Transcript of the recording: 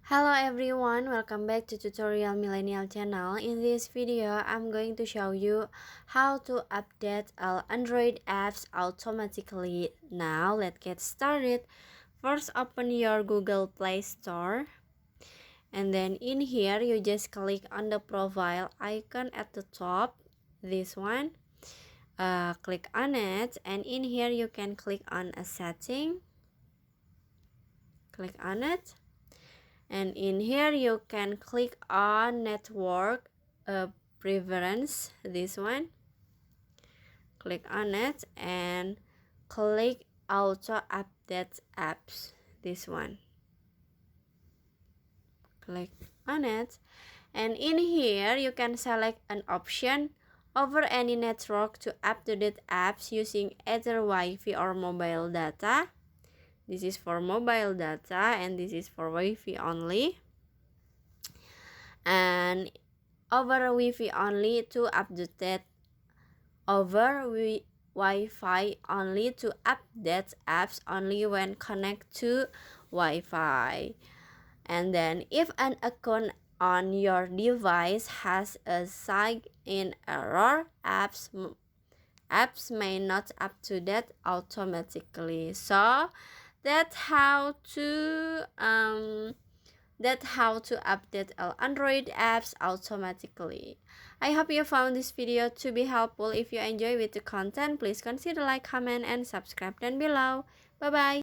Hello everyone, welcome back to Tutorial Millennial channel. In this video, I'm going to show you how to update all Android apps automatically. Now, let's get started. First, open your Google Play Store. And then in here, you just click on the profile icon at the top. This one. Click on it. And in here, you can click on a setting. Click on it. And in here you can click on network preference, this one. Click on it and click auto update apps, this one. Click on it, and in here you can select an option over any network to update apps using either Wi-Fi or mobile data. This is for mobile data and this is for Wi-Fi only. And over Wi-Fi only to update, over Wi-Fi only to update apps only when connect to Wi-Fi. And then if an account on your device has a sign-in error, apps may not update automatically. So that's how to update all Android apps automatically. I hope you found this video to be helpful. If you enjoy with the content, please consider like, comment, and subscribe down below. Bye bye.